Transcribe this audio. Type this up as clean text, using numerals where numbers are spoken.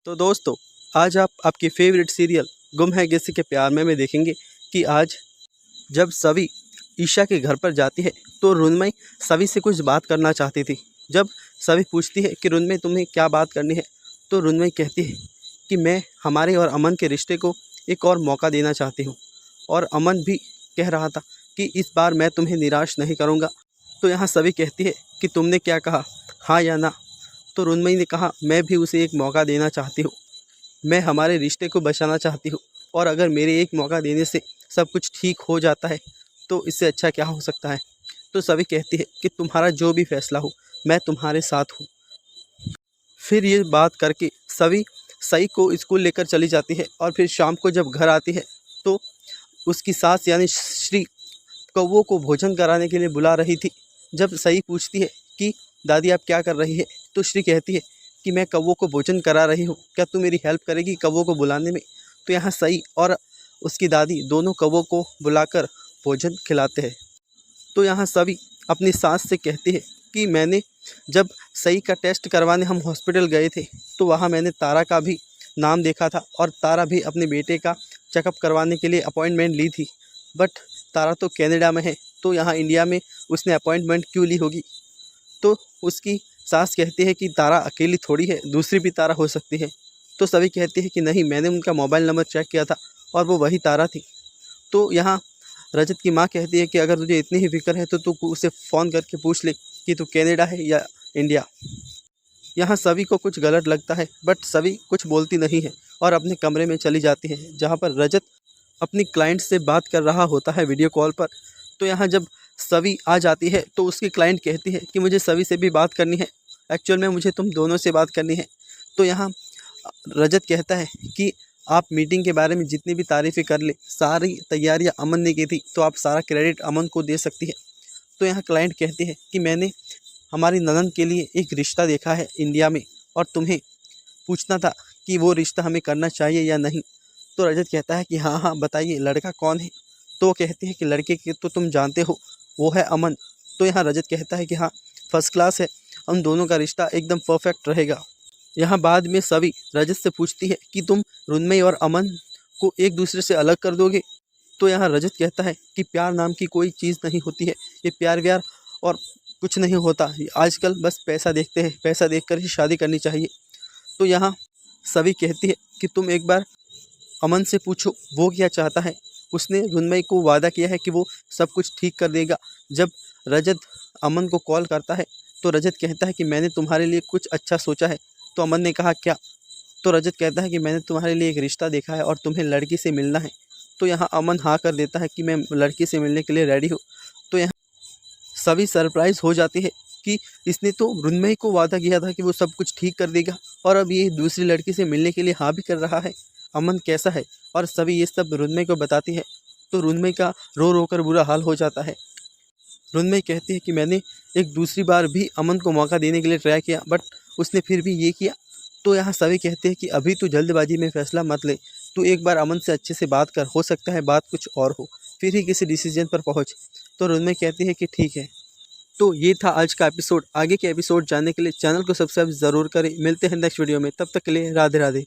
तो दोस्तों, आज आप आपकी फेवरेट सीरियल गुम है किसी के प्यार में देखेंगे कि आज जब सवी ईशा के घर पर जाती है तो रुनमई सवी से कुछ बात करना चाहती थी। जब सवी पूछती है कि रुनमई तुम्हें क्या बात करनी है, तो रुनमई कहती है कि मैं हमारे और अमन के रिश्ते को एक और मौका देना चाहती हूँ और अमन भी कह रहा था कि इस बार मैं तुम्हें निराश नहीं करूँगा। तो यहाँ सवी कहती है कि तुमने क्या कहा, हाँ या ना। तो रुनमई ने कहा मैं भी उसे एक मौका देना चाहती हूँ, मैं हमारे रिश्ते को बचाना चाहती हूँ और अगर मेरे एक मौका देने से सब कुछ ठीक हो जाता है तो इससे अच्छा क्या हो सकता है। तो सभी कहती है कि तुम्हारा जो भी फैसला हो मैं तुम्हारे साथ हूँ। फिर ये बात करके सभी सई को स्कूल लेकर चली जाती है और फिर शाम को जब घर आती है तो उसकी सास यानी श्री कौवों को भोजन कराने के लिए बुला रही थी। जब सई पूछती है कि दादी आप क्या कर रही है, तो श्री कहती है कि मैं कौवों को भोजन करा रही हूँ, क्या तू मेरी हेल्प करेगी कौवों को बुलाने में। तो यहाँ सई और उसकी दादी दोनों कौवों को बुलाकर भोजन खिलाते हैं। तो यहाँ सभी अपनी सास से कहती है कि मैंने जब सई का टेस्ट करवाने हम हॉस्पिटल गए थे तो वहाँ मैंने तारा का भी नाम देखा था और तारा भी अपने बेटे का चेकअप करवाने के लिए अपॉइंटमेंट ली थी, बट तारा तो कनाडा में है, तो यहाँ इंडिया में उसने अपॉइंटमेंट क्यों ली होगी। तो उसकी सास कहती है कि तारा अकेली थोड़ी है, दूसरी भी तारा हो सकती है। तो सभी कहती है कि नहीं, मैंने उनका मोबाइल नंबर चेक किया था और वो वही तारा थी। तो यहाँ रजत की माँ कहती है कि अगर तुझे इतनी ही फिक्र है तो तू उसे फ़ोन करके पूछ ले कि तू कनाडा है या इंडिया। यहाँ सभी को कुछ गलत लगता है बट सभी कुछ बोलती नहीं है और अपने कमरे में चली जाती है जहाँ पर रजत अपनी क्लाइंट से बात कर रहा होता है वीडियो कॉल पर। तो यहाँ जब सवी आ जाती है तो उसकी क्लाइंट कहती है कि मुझे सवी से भी बात करनी है, एक्चुअल में मुझे तुम दोनों से बात करनी है। तो यहाँ रजत कहता है कि आप मीटिंग के बारे में जितनी भी तारीफ़ें कर ले, सारी तैयारियां अमन ने की थी, तो आप सारा क्रेडिट अमन को दे सकती है। तो यहाँ क्लाइंट कहती है कि मैंने हमारी ननद के लिए एक रिश्ता देखा है इंडिया में और तुम्हें पूछना था कि वो रिश्ता हमें करना चाहिए या नहीं। तो रजत कहता है कि हाँ हाँ बताइए, लड़का कौन है। तो वो कहती है कि लड़के के तो तुम जानते हो, वो है अमन। तो यहाँ रजत कहता है कि हाँ फर्स्ट क्लास है, उन दोनों का रिश्ता एकदम परफेक्ट रहेगा। यहाँ बाद में सभी रजत से पूछती है कि तुम रुनमई और अमन को एक दूसरे से अलग कर दोगे। तो यहाँ रजत कहता है कि प्यार नाम की कोई चीज़ नहीं होती है, ये प्यार व्यार और कुछ नहीं होता, आजकल बस पैसा देखते हैं, पैसा देखकर ही शादी करनी चाहिए। तो यहाँ सभी कहती है कि तुम एक बार अमन से पूछो वो क्या चाहता है, उसने रुनमई को वादा किया है कि वो सब कुछ ठीक कर देगा। जब रजत अमन को कॉल करता है तो रजत कहता है कि मैंने तुम्हारे लिए कुछ अच्छा सोचा है। तो अमन ने कहा क्या। तो रजत कहता है कि मैंने तुम्हारे लिए एक रिश्ता देखा है और तुम्हें लड़की से मिलना है। तो यहाँ अमन हाँ कर देता है कि मैं लड़की से मिलने के लिए रेडी हूँ। तो यहाँ सभी सरप्राइज़ हो जाती है कि इसने तो रुनमई को वादा किया था कि वो सब कुछ ठीक कर देगा और अब ये दूसरी लड़की से मिलने के लिए हाँ भी कर रहा है। अमन कैसा है, और सभी ये सब रुनमई को बताती है। तो रुनमई का रो रो कर बुरा हाल हो जाता है। रुनमई कहती है कि मैंने एक दूसरी बार भी अमन को मौका देने के लिए ट्राई किया बट उसने फिर भी ये किया। तो यहाँ सभी कहते हैं कि अभी तो जल्दबाजी में फ़ैसला मत ले, तू एक बार अमन से अच्छे से बात कर, हो सकता है बात कुछ और हो, फिर ही किसी डिसीजन पर पहुँच। तो रुनमई कहती है कि ठीक है। तो ये था आज का एपिसोड। आगे के एपिसोड जानने के लिए चैनल को सब्सक्राइब ज़रूर करें। मिलते हैं नेक्स्ट वीडियो में, तब तक के लिए राधे राधे।